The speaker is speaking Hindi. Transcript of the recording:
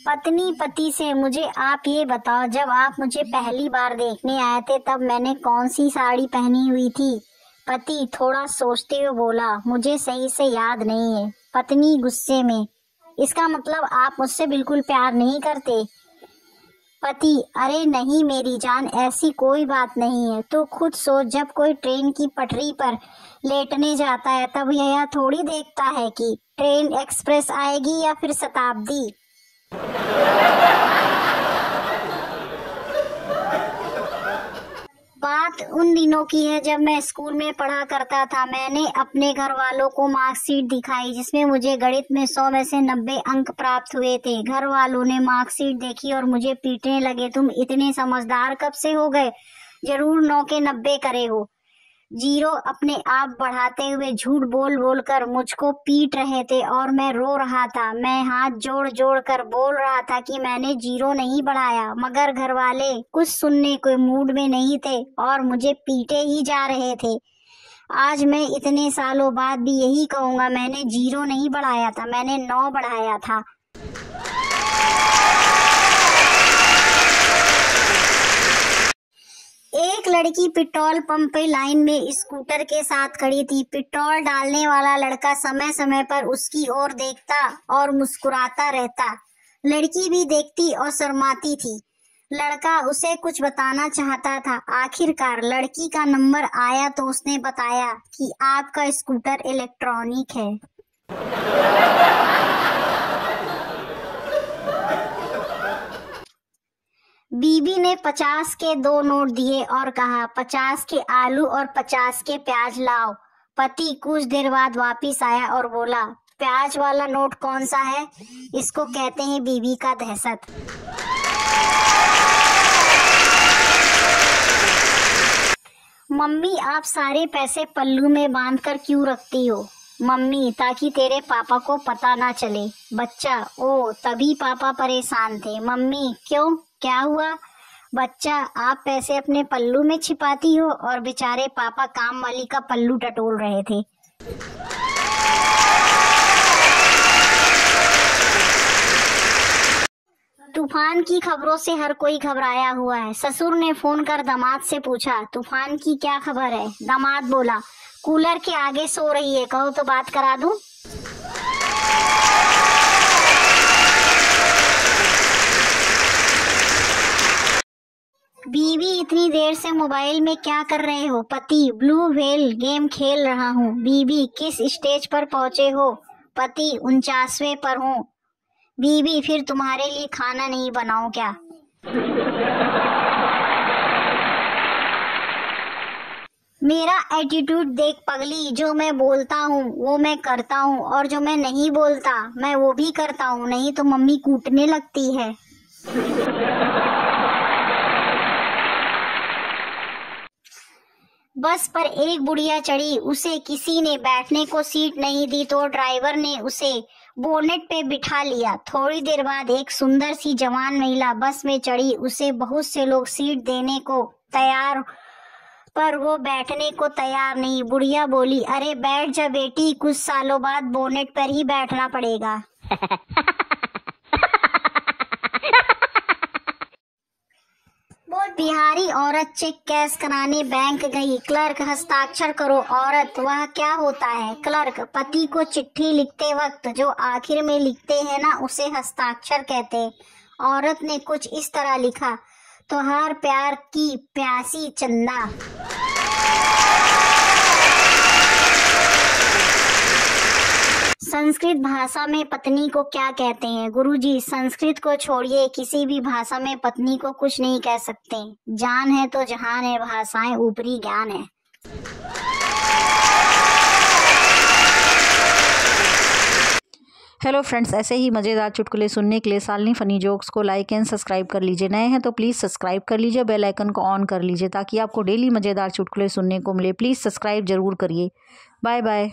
पत्नी पति से, मुझे आप ये बताओ, जब आप मुझे पहली बार देखने आए थे तब मैंने कौन सी साड़ी पहनी हुई थी? पति थोड़ा सोचते हुए बोला, मुझे सही से याद नहीं है। पत्नी गुस्से में, इसका मतलब आप मुझसे बिल्कुल प्यार नहीं करते? पति, अरे नहीं मेरी जान, ऐसी कोई बात नहीं है। तू खुद सोच, जब कोई ट्रेन की पटरी पर लेटने जाता है तब यह थोड़ी देखता है कि ट्रेन एक्सप्रेस आएगी या फिर शताब्दी। बात उन दिनों की है जब मैं स्कूल में पढ़ा करता था। मैंने अपने घर वालों को मार्कशीट दिखाई जिसमें मुझे गणित में 100 में से 90 अंक प्राप्त हुए थे। घर वालों ने मार्कशीट देखी और मुझे पीटने लगे, तुम इतने समझदार कब से हो गए? जरूर 9 के 90 करे हो। जीरो अपने आप बढ़ाते हुए झूठ बोल बोल कर मुझको पीट रहे थे और मैं रो रहा था। मैं हाथ जोड़ जोड़ कर बोल रहा था कि मैंने जीरो नहीं बढ़ाया, मगर घर वाले कुछ सुनने के मूड में नहीं थे और मुझे पीटे ही जा रहे थे। आज मैं इतने सालों बाद भी यही कहूँगा, मैंने जीरो नहीं बढ़ाया था, मैंने 9 बढ़ाया था। एक लड़की पेट्रोल पंप पे लाइन में स्कूटर के साथ खड़ी थी। पेट्रोल डालने वाला लड़का समय समय पर उसकी ओर देखता और मुस्कुराता रहता। लड़की भी देखती और शर्माती थी। लड़का उसे कुछ बताना चाहता था। आखिरकार लड़की का नंबर आया तो उसने बताया कि आपका स्कूटर इलेक्ट्रॉनिक है। बीबी ने 50 के 2 नोट दिए और कहा, 50 के आलू और 50 के प्याज लाओ। पति कुछ देर बाद वापिस आया और बोला, प्याज वाला नोट कौन सा है? इसको कहते हैं बीबी का दहशत। मम्मी, आप सारे पैसे पल्लू में बांध कर क्यों रखती हो? मम्मी, ताकि तेरे पापा को पता ना चले। बच्चा, ओ तभी पापा परेशान थे। मम्मी, क्यों, क्या हुआ? बच्चा, आप पैसे अपने पल्लू में छिपाती हो और बेचारे पापा काम वाली का पल्लू टटोल रहे थे। तूफान की खबरों से हर कोई घबराया हुआ है। ससुर ने फोन कर दामाद से पूछा, तूफान की क्या खबर है? दामाद बोला, कूलर के आगे सो रही है, कहो तो बात करा दूं। बीवी, इतनी देर से मोबाइल में क्या कर रहे हो? पति, ब्लू व्हेल गेम खेल रहा हूँ। बीवी, किस स्टेज पर पहुँचे हो? पति, 49वें पर हूँ। बीवी, फिर तुम्हारे लिए खाना नहीं बनाऊं क्या? मेरा एटीट्यूड देख पगली, जो मैं बोलता हूँ वो मैं करता हूँ और जो मैं नहीं बोलता मैं वो भी करता हूँ, नहीं तो मम्मी कूटने लगती है। बस पर एक बुढ़िया चढ़ी, उसे किसी ने बैठने को सीट नहीं दी तो ड्राइवर ने उसे बोनेट पे बिठा लिया। थोड़ी देर बाद एक सुंदर सी जवान महिला बस में चढ़ी। उसे बहुत से लोग सीट देने को तैयार पर वो बैठने को तैयार नहीं। बुढ़िया बोली, अरे बैठ जा बेटी, कुछ सालों बाद बोनेट पर ही बैठना पड़ेगा। बिहारी औरत चेक कैश कराने बैंक गई। क्लर्क, हस्ताक्षर करो। औरत, वह क्या होता है? क्लर्क, पति को चिट्ठी लिखते वक्त जो आखिर में लिखते हैं ना, उसे हस्ताक्षर कहते हैं। औरत ने कुछ इस तरह लिखा, तोहार प्यार की प्यासी चंदा। संस्कृत भाषा में पत्नी को क्या कहते हैं? गुरुजी, संस्कृत को छोड़िए, किसी भी भाषा में पत्नी को कुछ नहीं कह सकते। जान है तो जहान है, भाषाएं ऊपरी ज्ञान है। हेलो फ्रेंड्स, ऐसे ही मज़ेदार चुटकुले सुनने के लिए शालिनी फनी जोक्स को लाइक एंड सब्सक्राइब कर लीजिए। नए हैं तो प्लीज़ सब्सक्राइब कर लीजिए, बेल आइकन को ऑन कर लीजिए ताकि आपको डेली मज़ेदार चुटकुले सुनने को मिले। प्लीज़ सब्सक्राइब जरूर करिए। Bye bye.